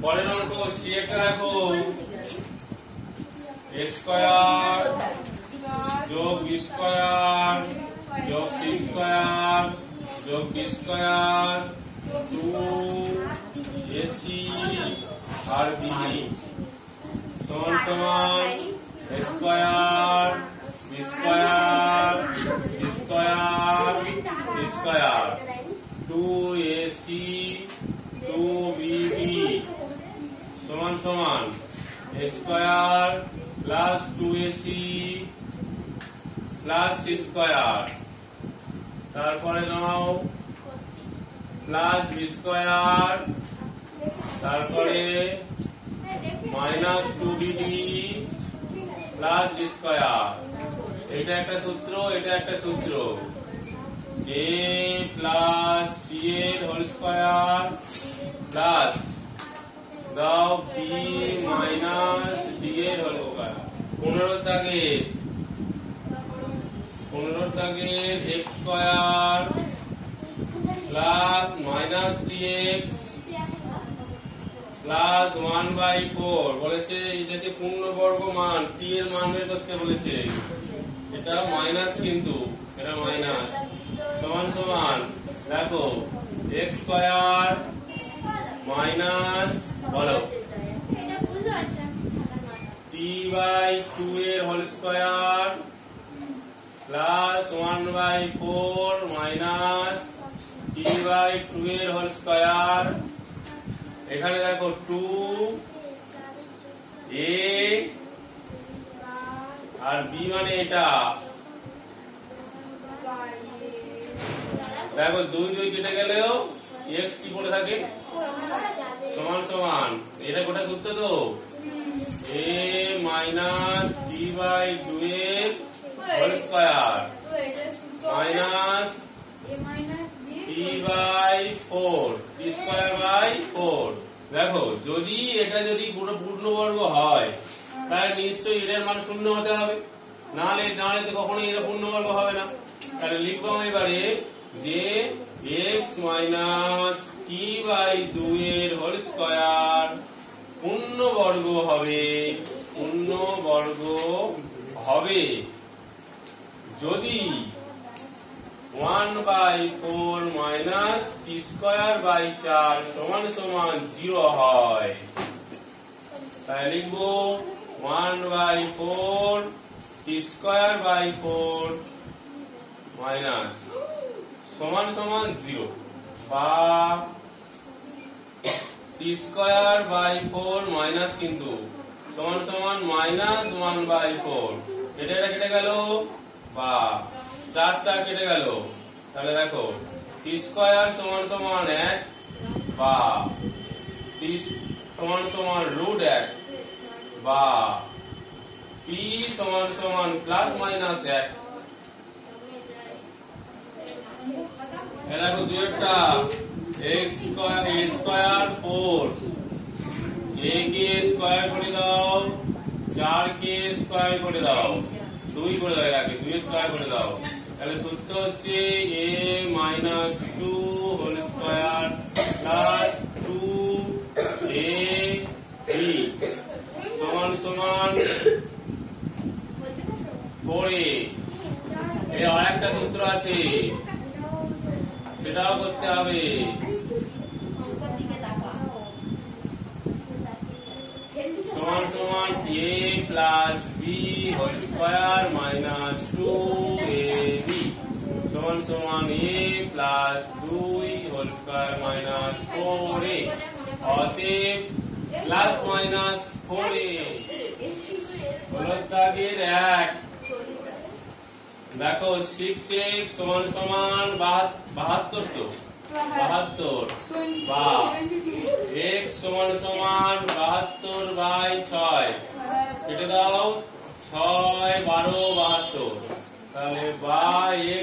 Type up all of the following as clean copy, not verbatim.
পরের অঙ্ক সি একটা দেখো a স্কয়ার যোগ b স্কয়ার যোগ c স্কয়ার যোগ d স্কয়ার 2ac আর b সমান সমান a square b square c square d square 2ac 2bb সমান সমান a square plus 2ac plus c square তারপরে নাও প্লাস b স্কয়ার তারপরে minus 2bd plus d square এটা একটা সূত্র এটা একটা সূত্র a প্লাস c এর হোল স্কয়ার প্লাস দাও b মাইনাস d এর হোল স্কয়ার 15 দাগের x square plus minus 3x plus 1/4 বলেছে এটাকে পূর্ণবর্গ মান t এর মান বের করতে বলেছে এটা মাইনাস কিন্তু এটা মাইনাস সমান সমান দেখো x স্কয়ার মাইনাস বলো t/2 এর whole square plus 1/4 minus t/2 এর হোল স্কয়ার এখানে দেখো 2a আর b মানে এটা দেখো 2 কেটে গেলেও x কি পড়ে থাকে সমান সমান এটা কোটা সূত্র তো a মাইনাস t/2 এর whole square minus t/4 t square by 4 দেখো যদি এটা যদি পূর্ণবর্গ হয় তাহলে নিশ্চয়ই এর মান শূন্য হতে হবে নালে তো কখনোই এটা পূর্ণবর্গ হবে না তাহলে লিখবো আমি এবারে যে x মাইনাস t/2 এর হোল স্কয়ার পূর্ণবর্গ হবে যদি 1/4 মাইনাস t স্কয়ার বাই 4 সমান সমান 0 হয় তাহলে লিখবো 1/4 t স্কয়ার বাই 4 মাইনাস সমান সমান 0 বা t স্কয়ার বাই 4 মাইনাস কিন্তু সমান সমান মাইনাস 1/4 এটা কেটে গেল বা 4 কেটে গেল তাহলে দেখো t স্কয়ার সমান সমান 1 বা t সমান সমান √1 বা p সমান সমান প্লাস মাইনাস 1 দেখো দুইটা x square a square 4 a K square করে দাও 4 কে স্কয়ার করে দাও 2 করে দাও এটাকে 2 স্কয়ার করে দাও তাহলে সূত্র হচ্ছে a minus 2 whole square plus 2ab সমান সমান 4a এর আরেকটা সূত্র আছে সেটাও করতে হবে সমান সমান a plus b whole square minus 2ab সমান সমান a plus 2 whole square minus 4a অতএব প্লাস মাইনাস 4a হলো দাগের 1 দেখো 6x সমান সমান 72 তো 72 বা x সমান সমান 72 বাই 6 কেটে দাও 6 12 72 তাহলে বা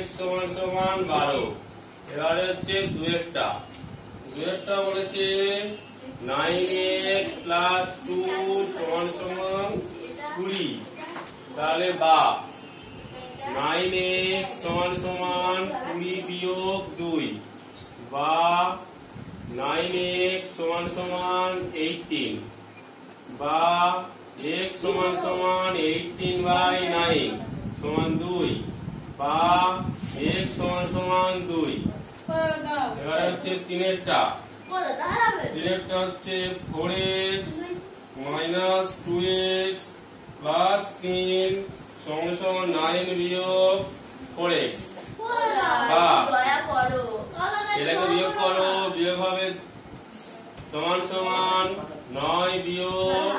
x সমান সমান 12 এবারে হচ্ছে দুয়েরটা বলেছে 9x প্লাস 2 সমান সমান 20 তাহলে বা 9x সমান সমান 20 বিয়োগ 2 বা 9x সমান সমান 18 বা x সমান সমান 18/9 সমান 2 বা x সমান সমান 2। এবারে হচ্ছে 3এরটা হচ্ছে 4x minus 2x plus 3 সমান সমান 9 বিয়োগ 4x বা এটাকে বিয়োগ করো, বিয়োগ হবে সমান সমান 9 বিয়োগ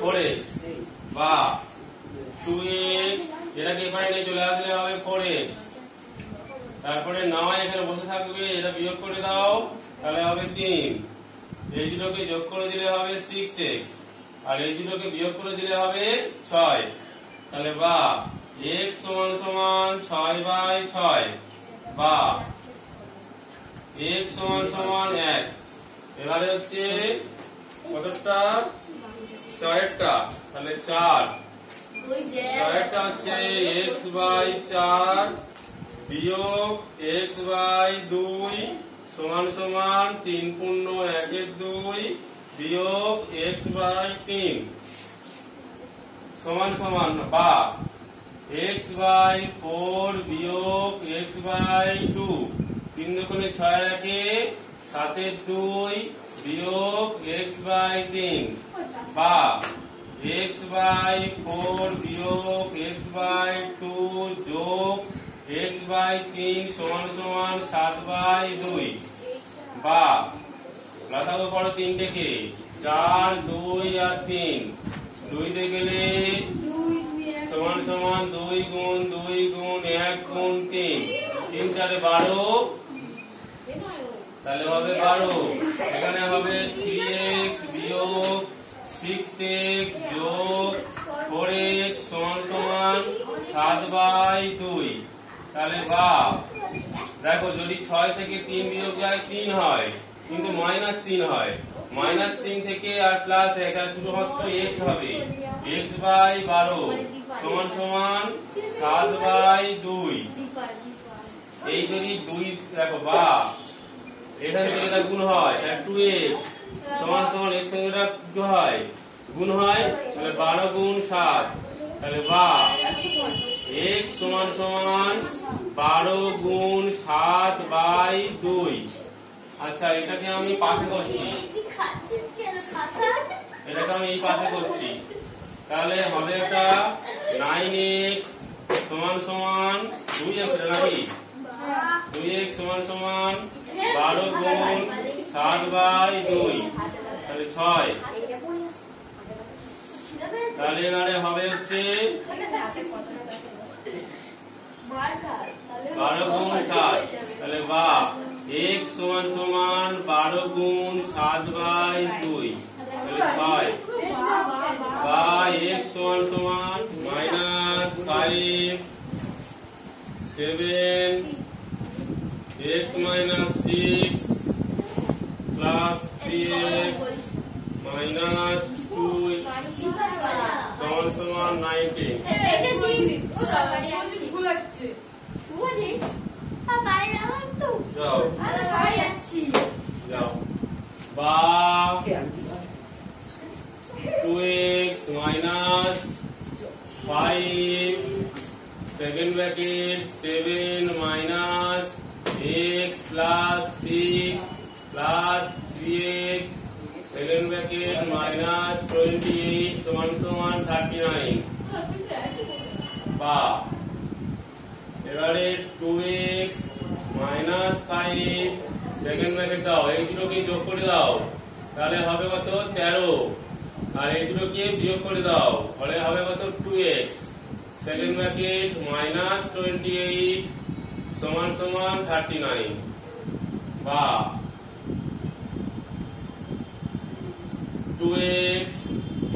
4x বা 2x, এটাকে এখানে নিয়ে চলে আসলে হবে 4x, তারপরে 9 এখানে বসে থাকবে, এটা বিয়োগ করে দাও তাহলে হবে 3, এই দুটোকে যোগ করে দিলে হবে 6x আর এই দুটোকে বিয়োগ করে দিলে হবে 6, তাহলে বা x সমান সমান 6/6 বা x সমান সমান 1। এবারে হচ্ছে কতটা 4এরটা, তাহলে 4 হচ্ছে x/4 বিয়োগ x/2 সমান সমান 3 পূর্ণ 1/2 বিয়োগ x/3 সমান সমান বা x/4 বিয়োগ x/2 3 দুগুণে 6 রাখে 7/2 বিয়োগ x/3 বা x/4 বিয়োগ x/2 যোগ x/3 সমান সমান 7/2 বা লসাগু করো 3 থেকে 4 2 আর 3 2 তে গেলে সমান সমান 2 গুণ 2 গুণ 1 গুণ 3 3 4 12, তাহলে হবে 12। এখানে হবে 3x বিয়োগ 6x যোগ 4x সমান সমান 7/2, তাহলে বা দেখো যদি 6 থেকে 3 বিয়োগ যায় 3 হয় কিন্তু -3 হয়, -3 থেকে আর প্লাস এখানে শুধুমাত্র x হবে, x/12 সমান সমান 7/2। এই যদি 2 দেখো বা এখান থেকে এটা গুণ হয় তাহলে 2x সমান সমান এর সঙ্গে এটা গুণ হয় তাহলে 12 গুণ 7, তাহলে বা x সমান সমান 12 গুণ 7/2। আচ্ছা এটাকে আমি পাশে করছি, এটাকে আমি এই পাশে করছি, তাহলে হবে এটা 9x সমান সমান 2x নাকি 2x সমান সমান 12 গুণ 7/2 তাহলে 6, তাহলে এবারে হবে হচ্ছে 12 গুণ 7, তাহলে বা x সমান সমান 12 গুণ 7/2 তাহলে 6 বা x সমান সমান -5 7 x - 6 plus 3x minus 2 সমান সমান 19। যাও বা 2x minus 5 second bracket 7 minus x plus 6 plus 3x second bracket minus 28 সমান সমান 39 বা এবারে 2x minus 5 সেকেন্ড ব্র্যাকেট দাও, এই দুটোকে যোগ করে দাও তাহলে হবে কত 13 আর এই দুটোকে বিয়োগ করে দাও তাহলে হবে কত 2x সেকেন্ড ব্র্যাকেট minus 28 সমান সমান 39 বা 2x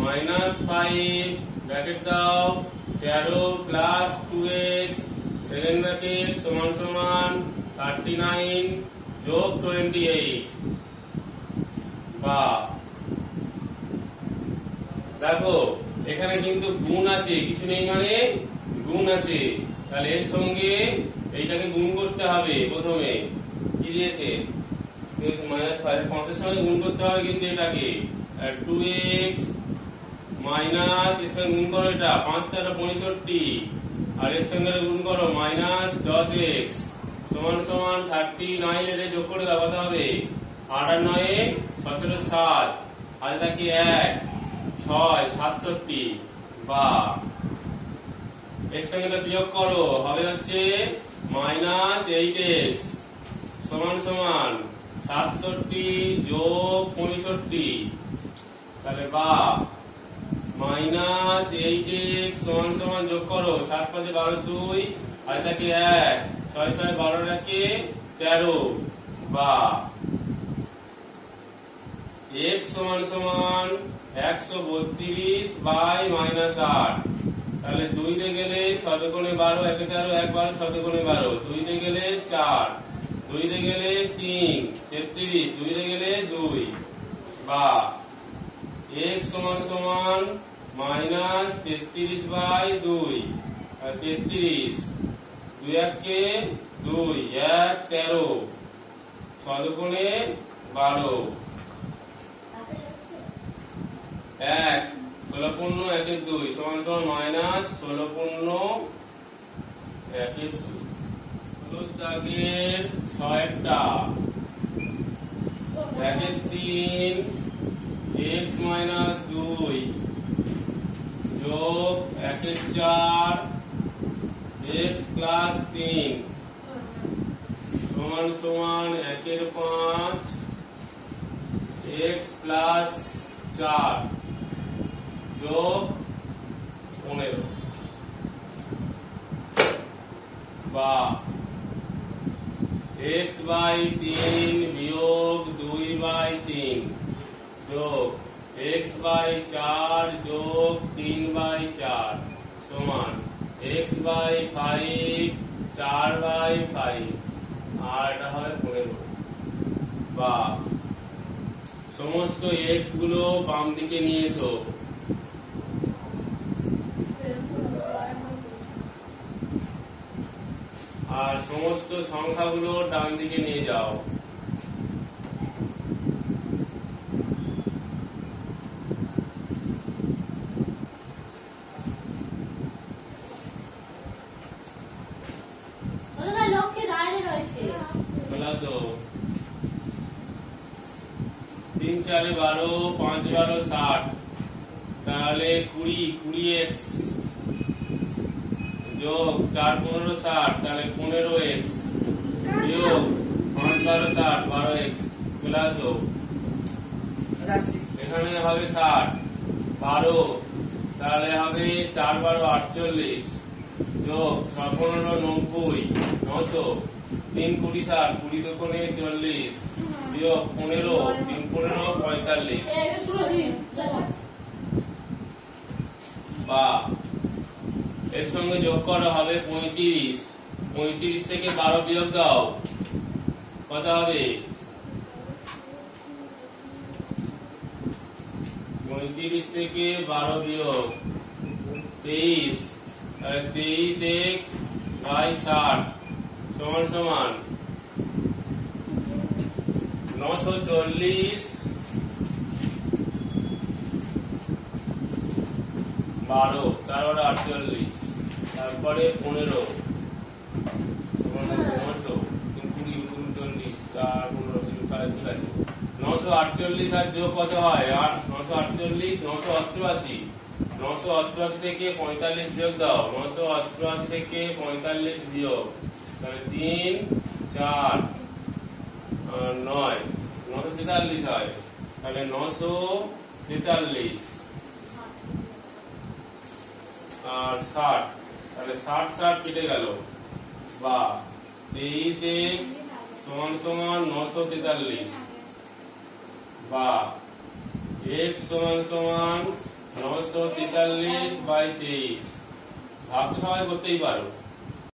minus 5 ব্র্যাকেট দাও 13 plus 2x সেকেন্ড ব্র্যাকেট সমান সমান 39 যোগ 28 বা দেখো এখানে কিন্তু গুণ আছে, কিছু নেই মানে গুণ আছে, তাহলে এর সঙ্গে এইটাকে গুণ করতে হবে। প্রথমে কি দিয়েছে 2x minus 5 5 সঙ্গে গুণ করতে হবে কিন্তু এটাকে 2x মাইনাস এর সঙ্গে গুণ করো এটা 5 তেরো 65 আর এর সঙ্গে গুণ করো মাইনাস 10x সমান সমান 39 এর যোগ করে দাও কত হবে 8 আর 9 এ 17 7 আর এটা কি 1 6 67 বা এর সঙ্গে বিয়োগ করো হবে হচ্ছে মাইনাস 8x সমান সমান 67 যোগ 65 তাহলে বা মাইনাস 8x সমান সমান যোগ করো 7 5 12 2 আর এটা কি 1 6 6 12 রাখে 13 বা x সমান সমান 132 বাই মাইনাস 8 তাহলে 2 তে গেলে 6 দুগুণে 12 1 13 1 12 6 দুগুণে 12 2 তে গেলে 4 2 তে গেলে 3 33 2 তে গেলে 2 বা x সমান সমান মাইনাস 33 বাই 2 আর 33 2 1 কে 2 1 13 6 দুগুণে 12 1 16 পূর্ণ 1 এর 2 সমান সমান মাইনাস 16 পূর্ণ 1 এর 2 প্লাস দাগের 6টা 1 এর 3 x minus 2 যোগ 1 এর 4 x plus 3 সমান সমান 1 এর 5 x plus 4 যোগ 15 বা x by 3 বিয়োগ 2 by 3 যোগ x by 4 যোগ 3 by 4 সমান x by 5 4 by 5 আর এটা হবে 15 বা সমস্ত x গুলো বাম দিকে নিয়ে এসো আর সমস্ত সংখ্যাগুলো ডান দিকে নিয়ে যাও तीन चारे 12 5 12 60 তাহলে 20x যোগ 4 15 60 তাহলে 15x বিয়োগ 5 12 60 12x চলে আসো এখানে হবে 60 12 তাহলে হবে 4 12 48 যোগ 15 90 900 3 20 60 20 দুগুণে 40 বিয়োগ 15 3 15 45 বা এর সঙ্গে যোগ করা হবে 35 35 থেকে 12 বিয়োগ দাও কত হবে 35 থেকে 12 বিয়োগ 23 তাহলে 23x বাই 60 সমান সমান 940 12 4 12 48 তারপরে 15 900 20 39 4 15 তাহলে ঠিক আছে 948 আর যোগ কত হয় 948 988 988 থেকে 45 বিয়োগ দাও 988 থেকে 45 বিয়োগ তাহলে 3 4 9 943 হয় তাহলে 943 আর 60 তাহলে 60 60 কেটে গেল বা 23x সমান সমান 943 বা x সমান সমান 943 বাই 23 ভাগ তো সবাই করতেই পারো